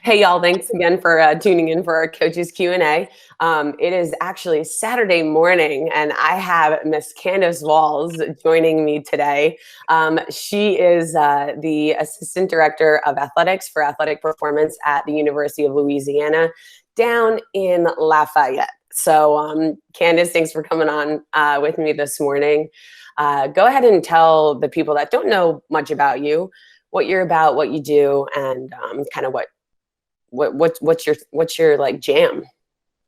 Hey, y'all, thanks again for tuning in for our Coaches Q&A. It is actually Saturday morning, and I have Miss Candice Walls joining me today. She is the Assistant Director of Athletics for Athletic Performance at the University of Louisiana down in Lafayette. So, Candice, thanks for coming on with me this morning. Go ahead and tell the people that don't know much about you what you're about, what you do, and kind of what's your like jam.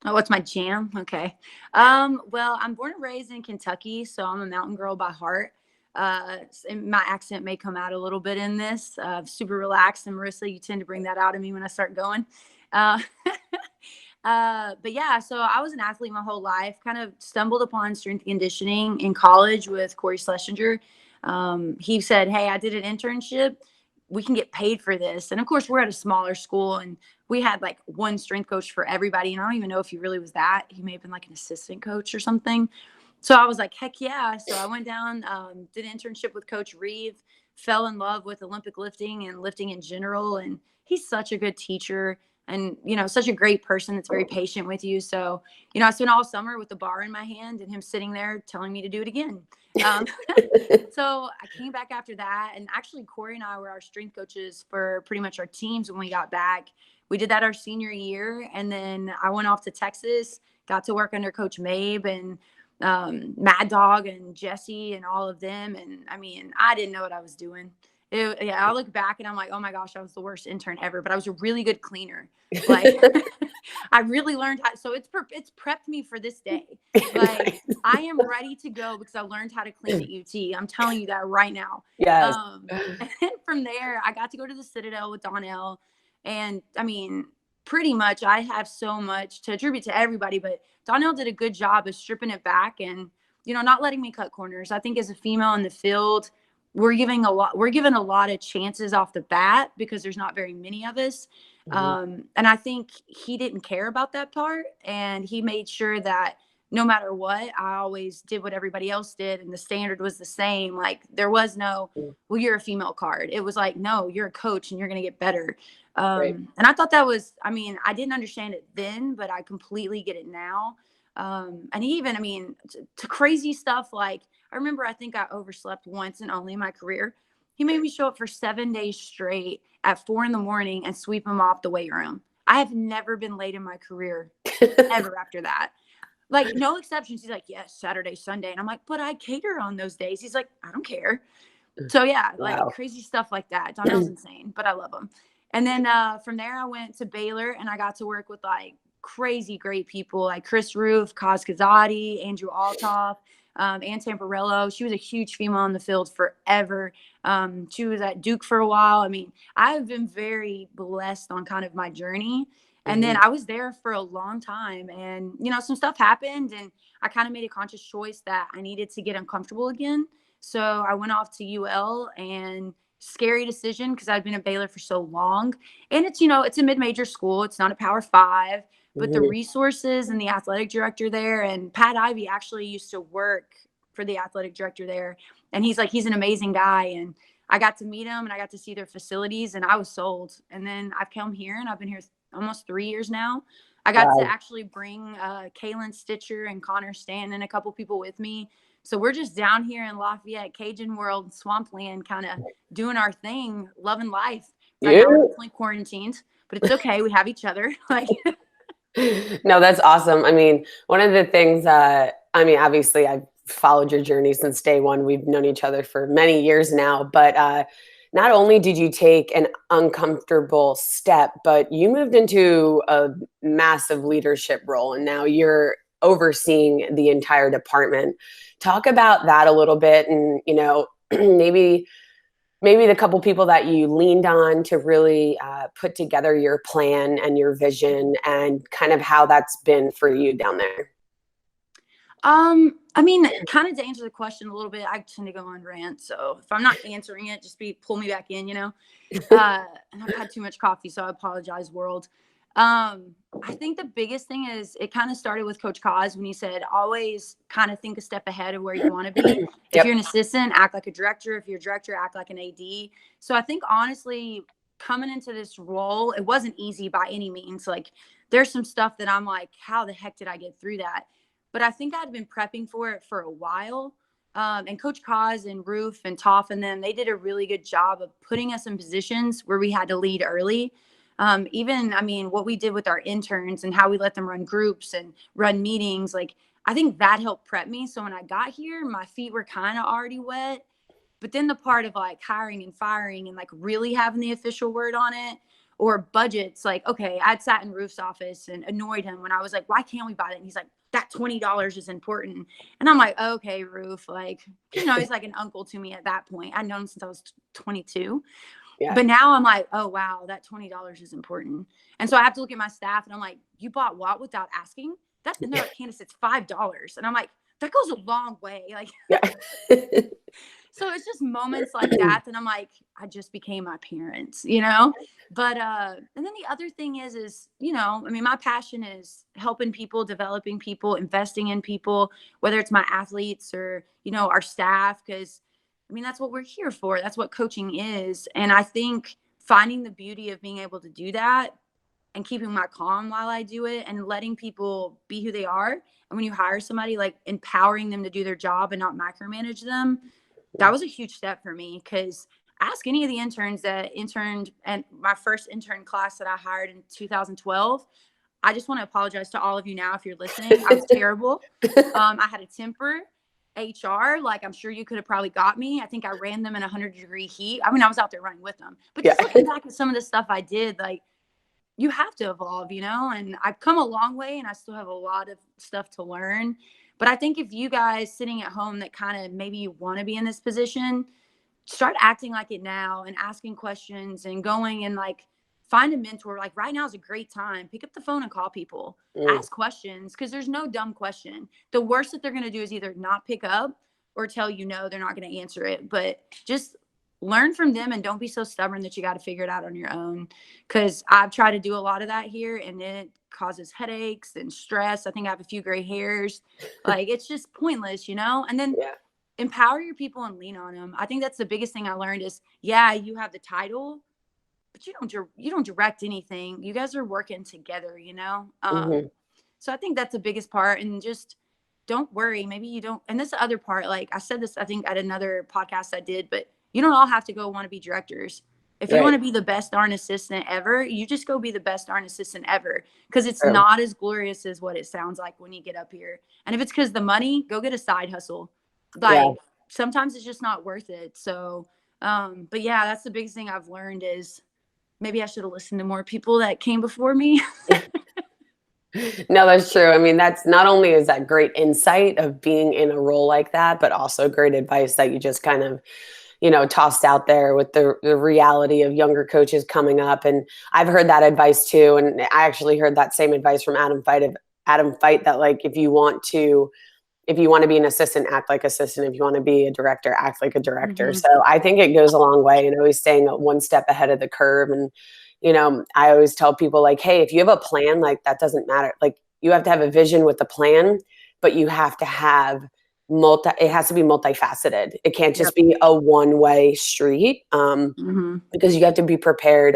Oh, what's my jam? Okay. Well, I'm born and raised in Kentucky, so I'm a mountain girl by heart. My accent may come out a little bit in this. Super relaxed, and Marissa, you tend to bring that out of me when I start going. Uh, but yeah, so I was an athlete my whole life. Kind of stumbled upon strength and conditioning in college with Corey Schlesinger. He said, "Hey, I did an internship. We can get paid for this." And of course, we're at a smaller school, and we had like one strength coach for everybody. And I don't even know if he really was that. He may have been like an assistant coach or something. So I was like, heck yeah. So I went down, did an internship with Coach Reeve, fell in love with Olympic lifting and lifting in general. And he's such a good teacher and, such a great person that's very patient with you. So, I spent all summer with the bar in my hand and him sitting there telling me to do it again. So I came back after that. And actually, Corey and I were our strength coaches for pretty much our teams when we got back. We did that our senior year. And then I went off to Texas, got to work under Coach Mabe and Mad Dog and Jesse and all of them. And I mean, I didn't know what I was doing. I look back and I'm like, oh my gosh, I was the worst intern ever, but I was a really good cleaner. Like I really learned how, so it's prepped me for this day. Like I am ready to go because I learned how to clean at UT. I'm telling you that right now. Yes. And then from there, I got to go to the Citadel with Donnell. And I mean, pretty much I have so much to attribute to everybody, but Donnell did a good job of stripping it back and, not letting me cut corners. I think as a female in the field, we're given a lot of chances off the bat because there's not very many of us. And I think he didn't care about that part. And he made sure that no matter what, I always did what everybody else did. And the standard was the same. Like there was no, well, you're a female card. It was like, no, you're a coach and you're going to get better. Right. And I thought that was, I didn't understand it then, but I completely get it now. And even, to crazy stuff. Like I remember, I think I overslept once and only in my career. He made me show up for 7 days straight at 4 a.m. and sweep him off the weight room. I have never been late in my career ever after that. Like no exceptions. He's like, yes, Saturday, Sunday. And I'm like, but I cater on those days. He's like, I don't care. So yeah, like crazy stuff like that. Donnell's insane, but I love him. And then from there, I went to Baylor and I got to work with like crazy great people like Chris Roof, Kaz Kazadi, Andrew Altoff, Ann Tamparello. She was a huge female in the field forever. She was at Duke for a while. I've been very blessed on kind of my journey. And then I was there for a long time and, some stuff happened and I kind of made a conscious choice that I needed to get uncomfortable again. So I went off to UL and scary decision because I'd been at Baylor for so long. And it's, it's a mid-major school. It's not a Power 5. But the resources and the athletic director there, and Pat Ivey actually used to work for the athletic director there. And he's an amazing guy. And I got to meet him and I got to see their facilities and I was sold. And then I've come here and I've been here almost 3 years now. I got to actually bring Kaylin Stitcher and Connor Stanton and a couple people with me. So we're just down here in Lafayette, Cajun world, swampland, kind of doing our thing, loving life. Right now we're definitely quarantined, but it's okay. We have each other. No, that's awesome. One of the things, obviously I've followed your journey since day one. We've known each other for many years now, but not only did you take an uncomfortable step, but you moved into a massive leadership role and now you're overseeing the entire department. Talk about that a little bit and, maybe the couple people that you leaned on to really put together your plan and your vision and kind of how that's been for you down there. Kind of to answer the question a little bit, I tend to go on rant. So if I'm not answering it, just pull me back in, and I've had too much coffee, so I apologize, world. I think the biggest thing is it kind of started with Coach Kaz when he said, always kind of think a step ahead of where you want to be. If you're an assistant, act like a director. If you're a director, act like an AD. So I think honestly, coming into this role, it wasn't easy by any means. Like there's some stuff that I'm like, how the heck did I get through that? But I think I'd been prepping for it for a while. And Coach Kaz and Roof and Toff and them, they did a really good job of putting us in positions where we had to lead early. Even, I mean, what we did with our interns and how we let them run groups and run meetings, like I think that helped prep me. So when I got here, my feet were kind of already wet. But then the part of like hiring and firing and like really having the official word on it, or budgets, like, okay, I'd sat in Roof's office and annoyed him when I was like, why can't we buy that? And he's like, that $20 is important. And I'm like, okay, Roof, like, he's like an uncle to me at that point. I'd known him since I was 22. Yeah. But now I'm like, oh, wow, that $20 is important. And so I have to look at my staff and I'm like, you bought what without asking? And they're like, Candice, it's $5. And I'm like, that goes a long way. Like, Yeah. so it's just moments like that I'm like, I just became my parents, But and then the other thing is, I mean, my passion is helping people, developing people, investing in people, whether it's my athletes or, our staff, because I mean, that's what we're here for. That's what coaching is. And I think finding the beauty of being able to do that and keeping my calm while I do it and letting people be who they are. And when you hire somebody, like empowering them to do their job and not micromanage them, that was a huge step for me, because ask any of the interns that interned and my first intern class that I hired in 2012. I just want to apologize to all of you now if you're listening. I was terrible. I had a temper. HR, like I'm sure you could have probably got me. I think I ran them in 100-degree heat. I mean, I was out there running with them. But just looking back at some of the stuff I did, like you have to evolve, and I've come a long way and I still have a lot of stuff to learn. But I think if you guys sitting at home that kind of maybe you want to be in this position, start acting like it now and asking questions and going and like find a mentor. Like right now is a great time. Pick up the phone and call people, ask questions, because there's no dumb question. The worst that they're going to do is either not pick up or tell you no, they're not going to answer it. But just learn from them and don't be so stubborn that you got to figure it out on your own. Because I've tried to do a lot of that here and it causes headaches and stress. I think I have a few gray hairs. Like it's just pointless, And then empower your people and lean on them. I think that's the biggest thing I learned is, yeah, you have the title, but you don't direct anything. You guys are working together, So I think that's the biggest part. And just don't worry. Maybe you don't. And this is the other part, like I said this, I think at another podcast I did, but you don't all have to go want to be directors. If you want to be the best darn assistant ever, you just go be the best darn assistant ever, because it's not as glorious as what it sounds like when you get up here. And if it's because the money, go get a side hustle. Like sometimes it's just not worth it. So, but yeah, that's the biggest thing I've learned is maybe I should have listened to more people that came before me. No, that's true. I mean, that's not only is that great insight of being in a role like that, but also great advice that you just kind of, tossed out there with the reality of younger coaches coming up. And I've heard that advice too. And I actually heard that same advice from Adam Feit that like, if you want to be an assistant, act like assistant. If you want to be a director, act like a director. So I think it goes a long way, always staying one step ahead of the curve. And, I always tell people like, hey, if you have a plan, like that doesn't matter. Like you have to have a vision with the plan, but you have to have it has to be multifaceted. It can't just be a one-way street, because you have to be prepared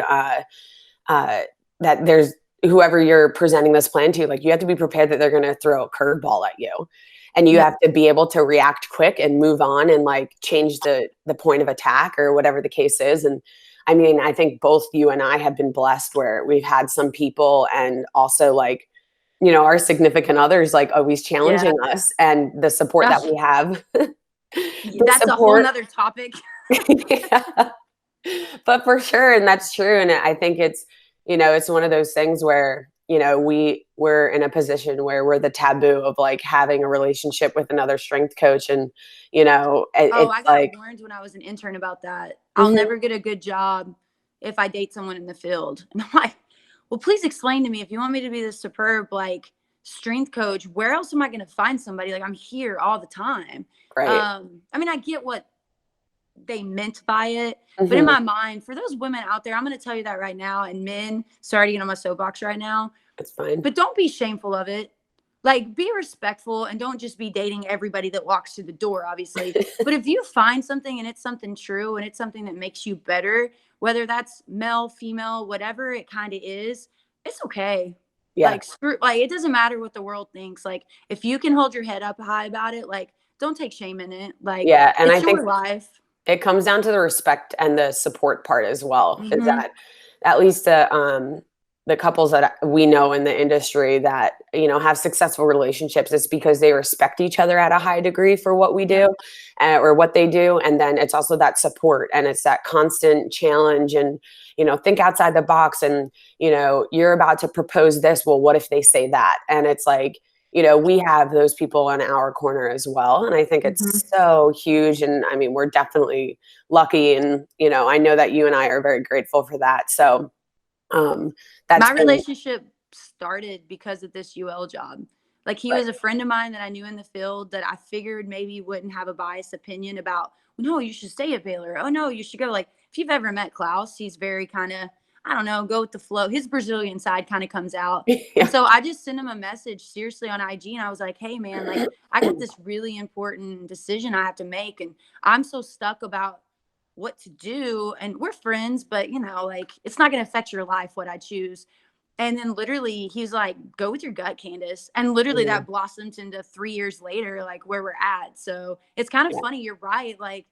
that there's whoever you're presenting this plan to, like you have to be prepared that they're going to throw a curveball at you. And you have to be able to react quick and move on and like change the point of attack or whatever the case is. And I mean, I think both you and I have been blessed where we've had some people and also like, our significant others like always challenging us and the support that we have. That's a whole nother topic. But for sure. And that's true. And I think it's, it's one of those things where, we're in a position where we're the taboo of like having a relationship with another strength coach. And, I got like, warned when I was an intern about that. I'll never get a good job if I date someone in the field. And I'm like, well, please explain to me if you want me to be this superb, like strength coach, where else am I going to find somebody? Like I'm here all the time. Right. I mean, I get what they meant by it, but in my mind, for those women out there, I'm going to tell you that right now. And men, sorry to get on my soapbox right now. It's fine. But don't be shameful of it. Like, be respectful and don't just be dating everybody that walks through the door, obviously. But if you find something and it's something true and it's something that makes you better, whether that's male, female, whatever it kind of is, it's okay. Yeah. Like, screw, like, it doesn't matter what the world thinks. Like, if you can hold your head up high about it, like, don't take shame in it. Like, Yeah. And I it's think your life. it comes down to the respect and the support part as well. Is Mm-hmm. that at least the couples that we know in the industry that, you know, have successful relationships, it's because they respect each other at a high degree for what we Yep. do, or what they do. And then it's also that support, and it's that constant challenge, and, you know, think outside the box, and, you know, you're about to propose this. Well, what if they say that? And it's like, you know, we have those people in our corner as well. And I think Mm-hmm. it's so huge. And I mean, we're definitely lucky. And, you know, I know that you and I are very grateful for that. So um, that's My been, relationship started because of this UL job. Like, he right. was a friend of mine that I knew in the field that I figured maybe wouldn't have a biased opinion about, well, no, you should stay at Baylor. Oh no, you should go. Like, if you've ever met Klaus, he's very kind of, I don't know, go with the flow. His Brazilian side kind of comes out. And Yeah. so I just sent him a message seriously on IG, and I was like, hey man, like, I got this really important decision I have to make, and I'm so stuck about what to do, and we're friends, but you know, like, it's not going to affect your life what I choose. And then literally he's like, go with your gut, Candice. And literally Mhm. that blossomed into 3 years later, like, where we're at. So it's kind of Yeah. funny. You're right. Like,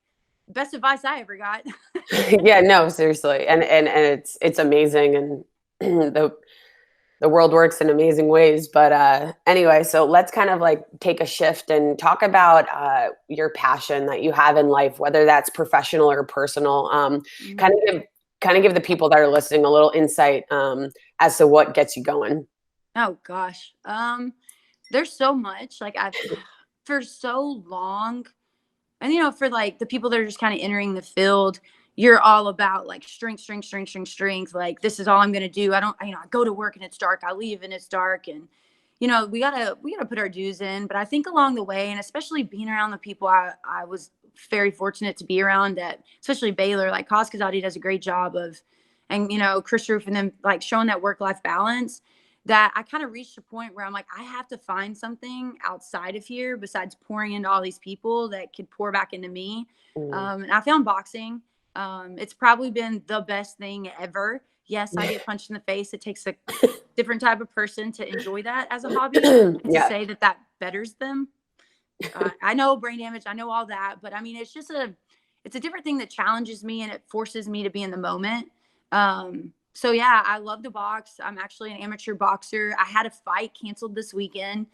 best advice I ever got. Yeah, no, seriously. And it's amazing. And the world works in amazing ways. But anyway, so let's kind of like take a shift and talk about your passion that you have in life, whether that's professional or personal. Mhm. Kind of give the people that are listening a little insight as to what gets you going. Oh gosh. There's so much, like, I've for so long. And you know, for like the people that are just kind of entering the field, you're all about like strength, strength, strength, strength, strength. Like, this is all I'm gonna do. I don't, you know, I go to work and it's dark. I leave and it's dark. And you know, we gotta put our dues in. But I think along the way, and especially being around the people I was very fortunate to be around, at especially Baylor, like Kaz Kazadi does a great job of, and you know, Chris Roof, and then like showing that work life balance, that I kind of reached a point where I'm like, I have to find something outside of here besides pouring into all these people that could pour back into me. Mm. And I found boxing. It's probably been the best thing ever. Yes, I get punched in the face. It takes a different type of person to enjoy that as a hobby and to Yeah. say that that betters them. I know brain damage. I know all that, but I mean, it's a different thing that challenges me and it forces me to be in the moment. So yeah, I love to box. I'm actually an amateur boxer. I had a fight canceled this weekend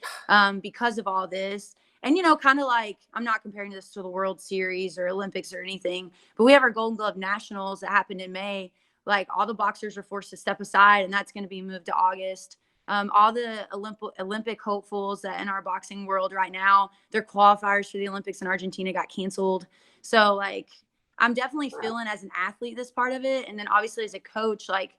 because of all this. And you know, kind of like, I'm not comparing this to the World Series or Olympics or anything, but we have our Golden Glove Nationals that happened in May. Like, all the boxers are forced to step aside, and that's going to be moved to August. All the Olympic hopefuls that in our boxing world right now, their qualifiers for the Olympics in Argentina got canceled. So like, I'm definitely feeling as an athlete this part of it, and then obviously as a coach, like,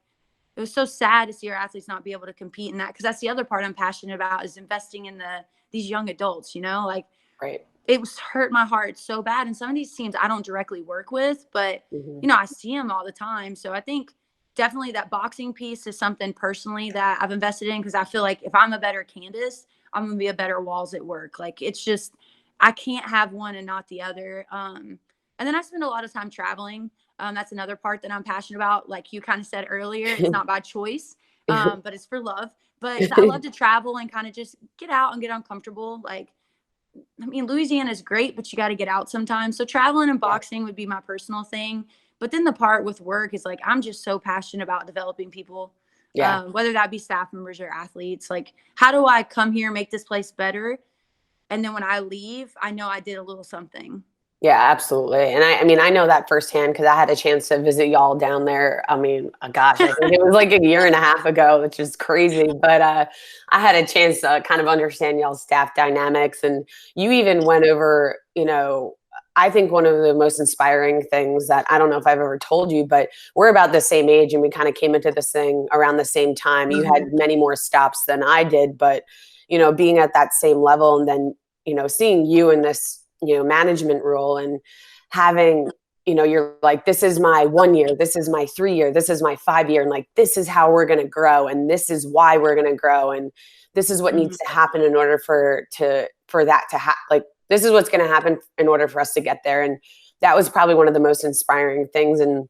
it was so sad to see our athletes not be able to compete in that, because that's the other part I'm passionate about, is investing in these young adults. You know, like, Right. it was hurt my heart so bad. And some of these teams I don't directly work with, but Hmm. you know, I see them all the time. So I think definitely that boxing piece is something personally that I've invested in, because I feel like if I'm a better Candice, I'm gonna be a better Walls at work. Like, it's just, I can't have one and not the other. And then I spend a lot of time traveling. That's another part that I'm passionate about. Like you kind of said earlier, it's not by choice, but it's for love. But I love to travel and kind of just get out and get uncomfortable. Like, I mean, Louisiana is great, but you got to get out sometimes. So traveling and Yeah. boxing would be my personal thing. But then the part with work is like, I'm just so passionate about developing people, Yeah. whether that be staff members or athletes. Like, how do I come here, make this place better? And then when I leave, I know I did a little something. Yeah, absolutely. And I mean, I know that firsthand because I had a chance to visit y'all down there. I mean, gosh, I think it was like a year and a half ago, which is crazy. But I had a chance to kind of understand y'all's staff dynamics. And you even went over, you know, I think one of the most inspiring things that I don't know if I've ever told you, but we're about the same age and we kind of came into this thing around the same time. You had Mhm. many more stops than I did, but, you know, being at that same level and then, you know, seeing you in this, you know, management role and having, you're like, this is my 1 year, this is my 3 year, this is my 5 year, and like, this is how we're going to grow, and this is why we're going to grow, and this is what Mhm. needs to happen in order for that to happen. Like, this is what's going to happen in order for us to get there. And that was probably one of the most inspiring things. And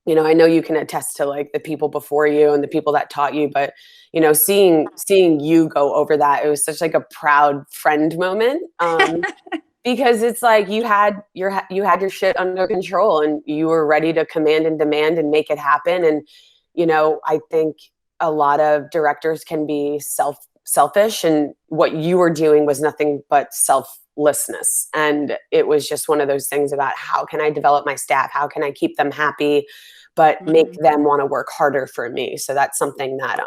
I know you can attest to like the people before you and the people that taught you, but seeing you go over that, it was such like a proud friend moment. Because it's like you had your shit under control, and you were ready to command and demand and make it happen. And I think a lot of directors can be selfish, and what you were doing was nothing but selflessness. And it was just one of those things about, how can I develop my staff, how can I keep them happy, but make Mhm. them want to work harder for me. So that's something that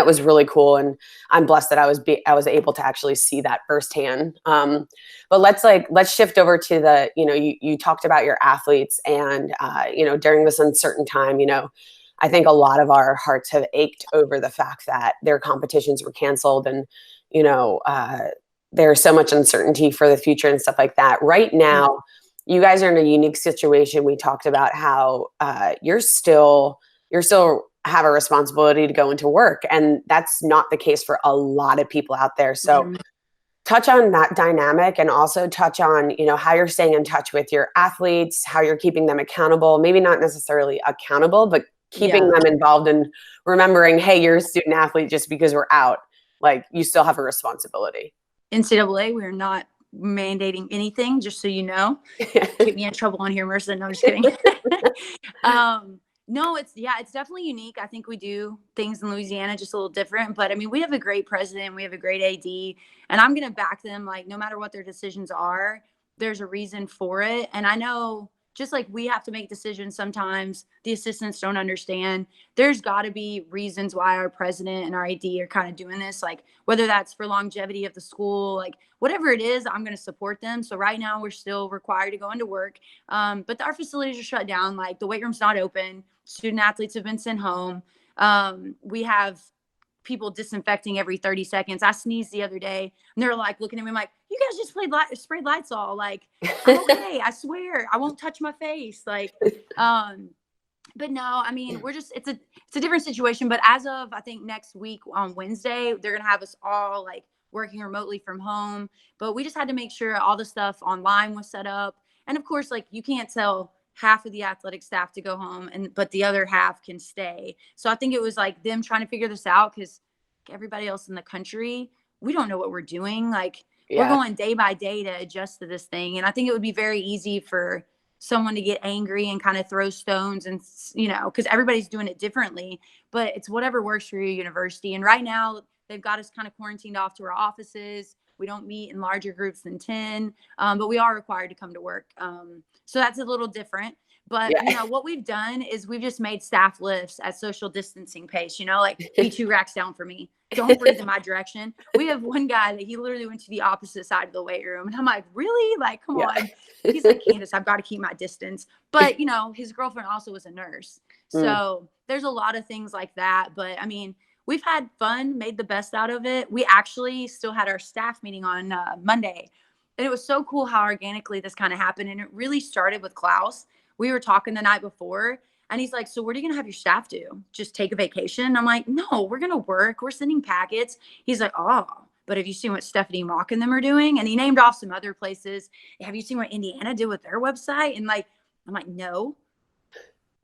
was really cool, and I'm blessed that I was able to actually see that firsthand. But let's shift over to the you talked about your athletes, and during this uncertain time, I think a lot of our hearts have ached over the fact that their competitions were canceled, and there's so much uncertainty for the future and stuff like that. Right now, you guys are in a unique situation. We talked about how you're still have a responsibility to go into work, and that's not the case for a lot of people out there. So Mhm. touch on that dynamic, and also touch on how you're staying in touch with your athletes, how you're keeping them accountable, maybe not necessarily accountable, but keeping Yeah. them involved, and remembering, hey, you're a student athlete. Just because we're out, like, you still have a responsibility. NCAA, we're not mandating anything, just so you know. Get me in trouble on here, Mercer. No, I'm just kidding. um, no, it's definitely unique. I think we do things in Louisiana just a little different. But I mean, we have a great president, we have a great AD, and I'm gonna back them. Like, no matter what their decisions are, there's a reason for it. And I know, just like we have to make decisions sometimes, the assistants don't understand. There's got to be reasons why our president and our AD are kind of doing this, like whether that's for longevity of the school, like whatever it is, I'm going to support them. So right now we're still required to go into work, but our facilities are shut down. Like, the weight room's not open. Student athletes have been sent home. We have people disinfecting every 30 seconds. I sneezed the other day, and they're like looking at me like, you guys just sprayed Lysol. Like, I'm okay. I swear I won't touch my face. Like, but no, I mean, it's a different situation. But as of, I think, next week on Wednesday, they're gonna have us all like working remotely from home. But we just had to make sure all the stuff online was set up. And of course, like, you can't tell half of the athletic staff to go home, but the other half can stay. So I think it was like them trying to figure this out, because everybody else in the country, we don't know what we're doing. Like, we're Yeah. going day by day to adjust to this thing. And I think it would be very easy for someone to get angry and kind of throw stones, and because everybody's doing it differently. But it's whatever works for your university. And right now they've got us kind of quarantined off to our offices. We don't meet in larger groups than 10, but we are required to come to work. So that's a little different. But Yeah. what we've done is we've just made staff lifts at social distancing pace. Like, be 2 racks down for me. Don't breathe in my direction. We have one guy that he literally went to the opposite side of the weight room, and I'm like, really? Like, come Yeah. on. He's like, Candice, I've got to keep my distance. But his girlfriend also was a nurse, Mm. so there's a lot of things like that. But I mean, we've had fun, made the best out of it. We actually still had our staff meeting on Monday, and it was so cool how organically this kind of happened. And it really started with Klaus. We were talking the night before, and he's like, so what are you going to have your staff do? Just take a vacation? I'm like, no, we're going to work. We're sending packets. He's like, oh, but have you seen what Stephanie Mock and them are doing? And he named off some other places. Have you seen what Indiana did with their website? And like, I'm like, no.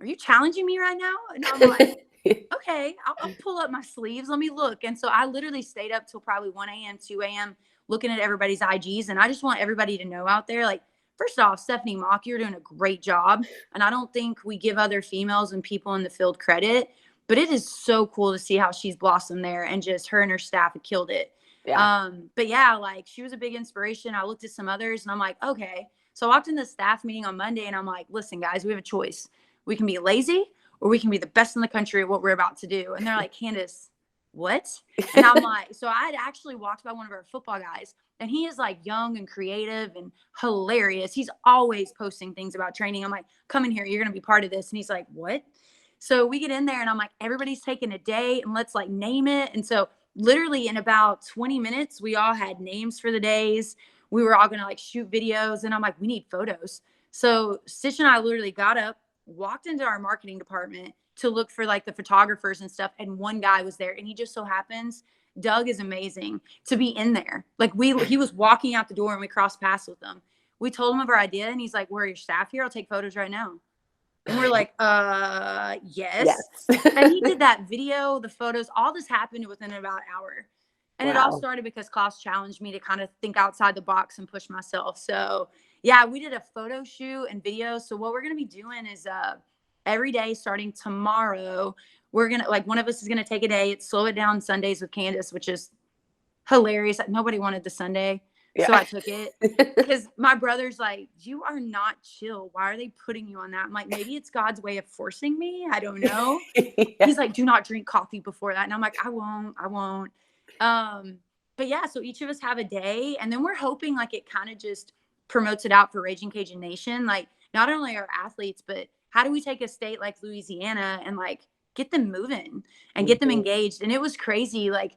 Are you challenging me right now? And I'm like, okay, I'll pull up my sleeves. Let me look. And so I literally stayed up till probably 1 a.m., 2 a.m. looking at everybody's IGs. And I just want everybody to know out there, like, first off, Stephanie Mock, you're doing a great job. And I don't think we give other females and people in the field credit, but it is so cool to see how she's blossomed there, and just her and her staff have killed it. Yeah. But yeah, like, she was a big inspiration. I looked at some others, and I'm like, okay. So I walked in the staff meeting on Monday, and I'm like, listen, guys, we have a choice. We can be lazy, or we can be the best in the country at what we're about to do. And they're like, Candice, what? And I'm like, so I had actually walked by one of our football guys, and he is like young and creative and hilarious. He's always posting things about training. I'm like, come in here, you're going to be part of this. And he's like, what? So we get in there, and I'm like, everybody's taking a day, and let's like name it. And so literally in about 20 minutes, we all had names for the days. We were all going to like shoot videos, and I'm like, we need photos. So Stitch and I literally got up, walked into our marketing department to look for like the photographers and stuff. And one guy was there, and he just so happens, Doug is amazing, to be in there. Like he was walking out the door and we crossed paths with him. We told him of our idea and he's like, "Where are your staff here? I'll take photos right now." And we're like, yes. Yes. And he did that video, the photos, all this happened within about an hour. And it all Wow. started because Klaus challenged me to kind of think outside the box and push myself. So yeah, we did a photo shoot and video. So what we're going to be doing is every day starting tomorrow, we're going to, like, one of us is going to take a day, slow it down Sundays with Candice, which is hilarious. Nobody wanted the Sunday. So Yeah. I took it because my brother's like, "You are not chill. Why are they putting you on that?" I'm like, "Maybe it's God's way of forcing me. I don't know." Yeah. He's like, "Do not drink coffee before that." And I'm like, I won't. But yeah, so each of us have a day. And then we're hoping like it kind of just promotes it out for Raging Cajun Nation. Like, not only our athletes, but how do we take a state like Louisiana and like get them moving and get them Mhm. engaged? And it was crazy. Like,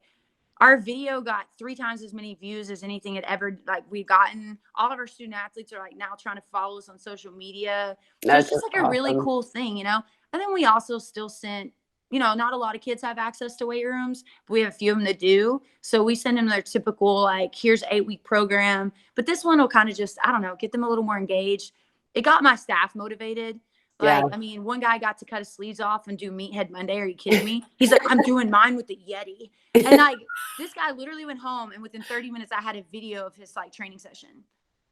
our video got 3 times as many views as anything had ever, like, we gotten. All of our student athletes are like now trying to follow us on social media. So it's That's just just like a really awesome. cool thing, you know? And then we also still sent, not a lot of kids have access to weight rooms, but we have a few of them that do. So we send them their typical, like, here's 8-week program. But this one will kind of just, I don't know, get them a little more engaged. It got my staff motivated. Yeah. Like, I mean, one guy got to cut his sleeves off and do Meathead Monday. Are you kidding me? He's like, "I'm doing mine with the Yeti." And like, this guy literally went home, and within 30 minutes, I had a video of his like training session.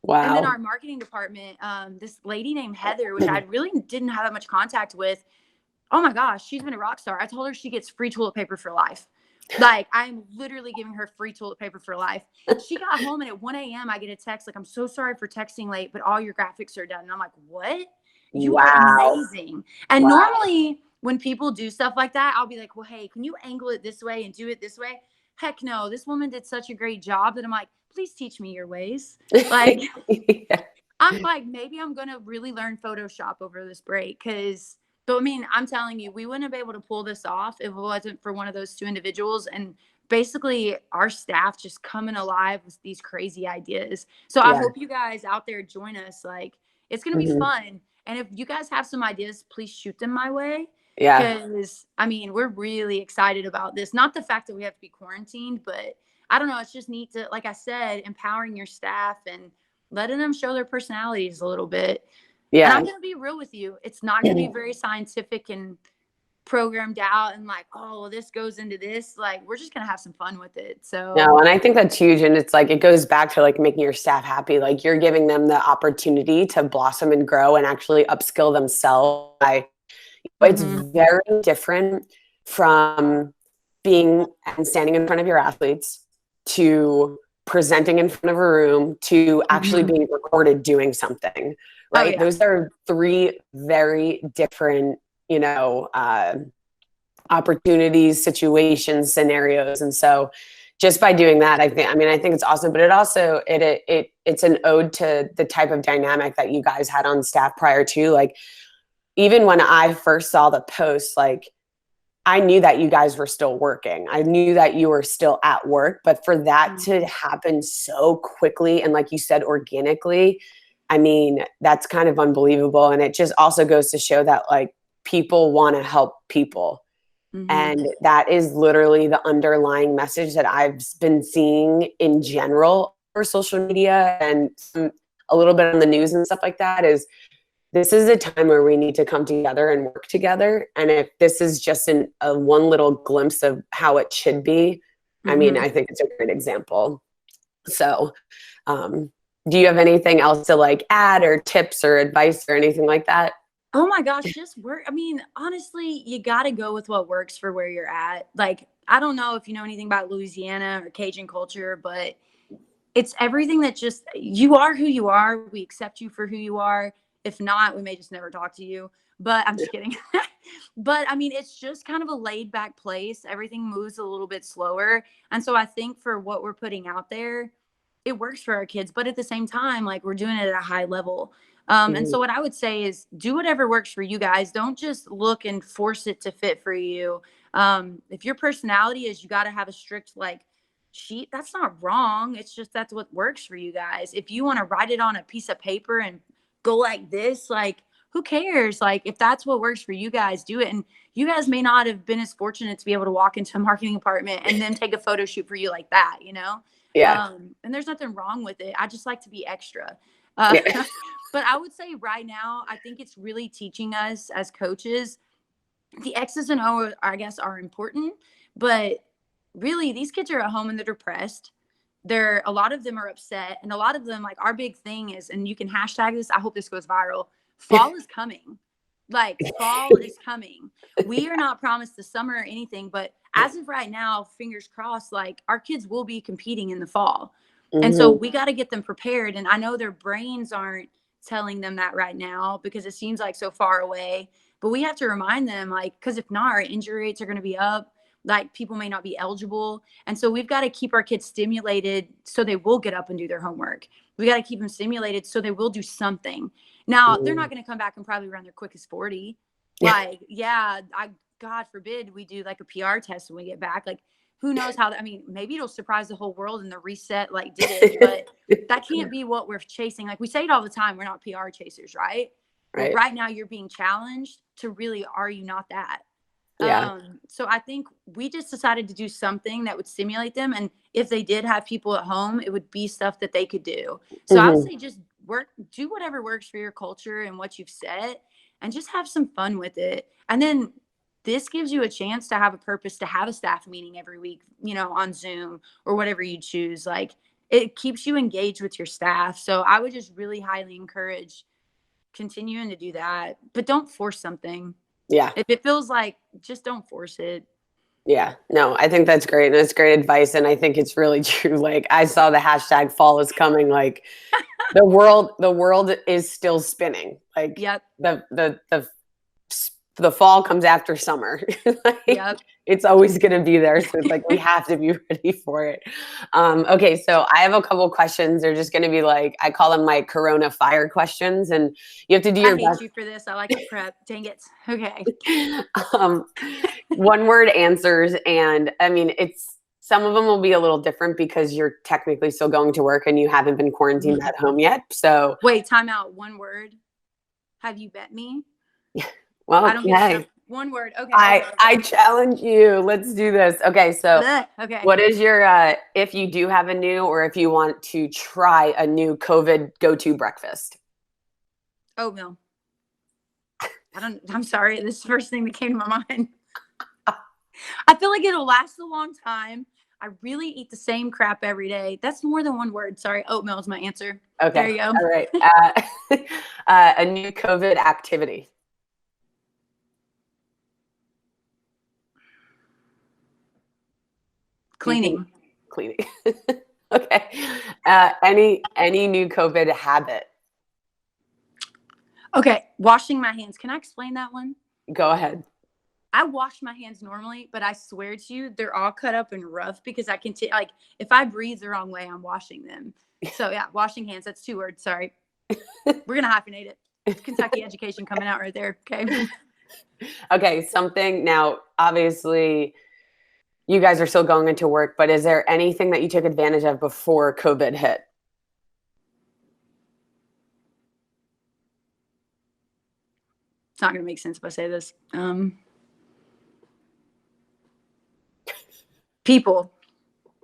And then Wow. our marketing department, this lady named Heather, which I really didn't have that much contact with. Oh my gosh, she's been a rock star. I told her she gets free toilet paper for life. Like, I'm literally giving her free toilet paper for life. She got home, and at 1 a.m., I get a text like, "I'm so sorry for texting late, but all your graphics are done." And I'm like, "What? You are Wow. amazing." And Wow. normally, when people do stuff like that, I'll be like, "Well, hey, can you angle it this way and do it this way?" Heck no. This woman did such a great job that I'm like, "Please teach me your ways." Like, Yeah. I'm like, maybe I'm going to really learn Photoshop over this break. But I mean, I'm telling you, we wouldn't have been able to pull this off if it wasn't for one of those two individuals. And basically, our staff just coming alive with these crazy ideas. So I Yeah. hope you guys out there join us. Like, it's going to be Mhm. fun. And if you guys have some ideas, please shoot them my way. Yeah. Because, I mean, we're really excited about this. Not the fact that we have to be quarantined, but I don't know. It's just neat to, like I said, empowering your staff and letting them show their personalities a little bit. And Yeah. I'm going to be real with you. It's not going to be very scientific and programmed out and like, "Oh, well, this goes into this." Like, we're just going to have some fun with it. No, So, and I think that's huge. And it's like, it goes back to like making your staff happy. Like, you're giving them the opportunity to blossom and grow and actually upskill themselves. It's mhm, very different from being and standing in front of your athletes to presenting in front of a room to actually mhm. being recorded doing something, Oh, right? yeah. Those are three very different, you know, opportunities, situations, scenarios. And so just by doing that, I think it's awesome, but it's an ode to the type of dynamic that you guys had on staff prior to. Like, even when I first saw the post, like, I knew that you guys were still working. I knew that you were still at work, but for that Mhm, to happen so quickly and, like you said, organically, I mean, that's kind of unbelievable. And it just also goes to show that, like, people want to help people. mhm. And that is literally the underlying message that I've been seeing in general for social media and a little bit on the news and stuff like that is this is a time where we need to come together and work together. And if this is just a one little glimpse of how it should be, I mean, Mhm. I think it's a great example. So, um, do you have anything else to like add or tips or advice or anything like that? Oh my gosh, just work. I mean, honestly, you got to go with what works for where you're at. Like, I don't know if you know anything about Louisiana or Cajun culture, but it's everything that just, you are who you are. We accept you for who you are. If not, we may just never talk to you. But I'm just kidding. But I mean, it's just kind of a laid back place. Everything moves a little bit slower. And so I think for what we're putting out there, it works for our kids. But at the same time, like, we're doing it at a high level. And Mhm. so what I would say is do whatever works for you guys. Don't just look and force it to fit for you. If your personality is you got to have a strict like sheet, that's not wrong. It's just that's what works for you guys. If you want to write it on a piece of paper and go like this, like, who cares? Like, if that's what works for you guys, do it. And you guys may not have been as fortunate to be able to walk into a marketing department and then take a photo shoot for you like that, you know? Yeah. And there's nothing wrong with it. I just like to be extra. Uh, Yeah. but I would say right now, I think it's really teaching us as coaches, the X's and O's, I guess, are important, but really these kids are at home and they're depressed. A lot of them are upset, and a lot of them, like, our big thing is, and you can hashtag this, I hope this goes viral, fall is coming. Like, fall is coming. We are not promised the summer or anything, but as of right now, fingers crossed, like, our kids will be competing in the fall. And so Mhm. we got to get them prepared. And I know their brains aren't telling them that right now because it seems like so far away. But we have to remind them, like, because if not, our injury rates are going to be up. Like, people may not be eligible. And so we've got to keep our kids stimulated so they will get up and do their homework. We got to keep them stimulated so they will do something. Now, they're not Mhm. going to come back and probably run their quickest 40. Yeah. Like, yeah, God forbid we do like a PR test when we get back. Like, who knows how, I mean, maybe it'll surprise the whole world and the reset like did it, but that can't be what we're chasing. Like, we say it all the time, we're not PR chasers, right? But Right. right now you're being challenged to really, are you not that? Yeah. So I think we just decided to do something that would stimulate them. And if they did have people at home, it would be stuff that they could do. So I would Mhm. say just do whatever works for your culture and what you've set, and just have some fun with it. And then this gives you a chance to have a purpose, to have a staff meeting every week, on Zoom or whatever you choose. Like, it keeps you engaged with your staff. So I would just really highly encourage continuing to do that, but don't force something. Yeah. If it feels like, just don't force it. Yeah. No, I think that's great. And it's great advice. And I think it's really true. Like, I saw the hashtag fall is coming. Like, the world is still spinning. Like, Yep. the fall comes after summer. Like, Yep. it's always going to be there. So it's like we have to be ready for it. Okay, so I have a couple questions. They're just going to be like, I call them my Corona fire questions, and you have to do I your hate best. you for this. I like to prep. Dang it. Okay. um, One word answers, and I mean, it's some of them will be a little different because you're technically still going to work and you haven't been quarantined at home yet. So, Wait, time out. One word. Have you bet me? I well, don't get hey, stuff. One word. Okay. I Okay. I Okay. challenge you. Let's do this. Okay, so Blech. Okay. what is your if you do have a new, or if you want to try a new COVID go-to breakfast? Oatmeal. I'm sorry. This is the first thing that came to my mind. I feel like it'll last a long time. I really eat the same crap every day. That's more than one word. Sorry. Oatmeal is my answer. There Okay. you go. All right. A new COVID activity. Do you think Cleaning. cleaning? Okay. Any new COVID habit? Okay. Washing my hands. Can I explain that one? Go ahead. I wash my hands normally, but I swear to you, they're all cut up and rough because I can like, if I breathe the wrong way, I'm washing them. So yeah, washing hands. That's two words. Sorry. We're gonna hyphenate it. Kentucky education coming out right there. Okay. Okay, something now, obviously, you guys are still going into work, but is there anything that you took advantage of before COVID hit? It's not gonna make sense if I say this. People.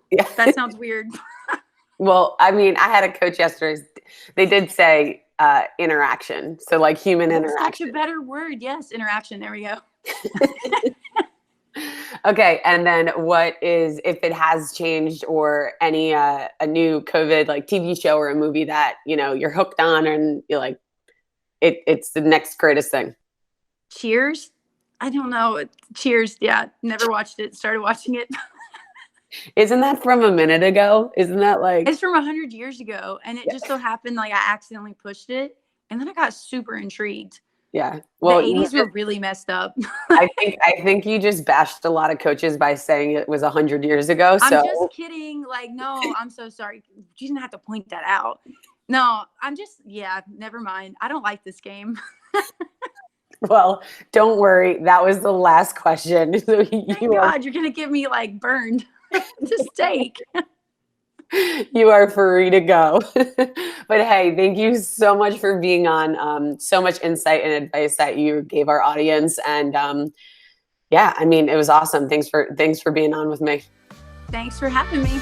Yeah. That sounds weird. Well, I mean, I had a coach yesterday. They did say interaction. So, like, human That's such a interaction. better word. Yes, interaction. There we go. Okay, and then what is, if it has changed, or any a new COVID like TV show or a movie that you're hooked on and you're like it's the next greatest thing? Cheers. I don't know. Cheers. Yeah, never watched it. Started watching it. Isn't that from a minute ago? Isn't that like It's from 100 years ago, and it just so happened like I accidentally pushed it, and then I got super intrigued. yeah? The Well, 80s were really messed up. I think you just bashed a lot of coaches by saying it was 100 years ago. I'm just So, kidding. Like, no, I'm so sorry. You didn't have to point that out. No, I'm just, yeah, never mind. I don't like this game. well, don't worry. That was the last question. So Thank you are God you're going to get me like burned to steak. You are free to go. But hey, thank you so much for being on. So much insight and advice that you gave our audience, and yeah, I mean, it was awesome. Thanks for being on with me. Thanks for having me.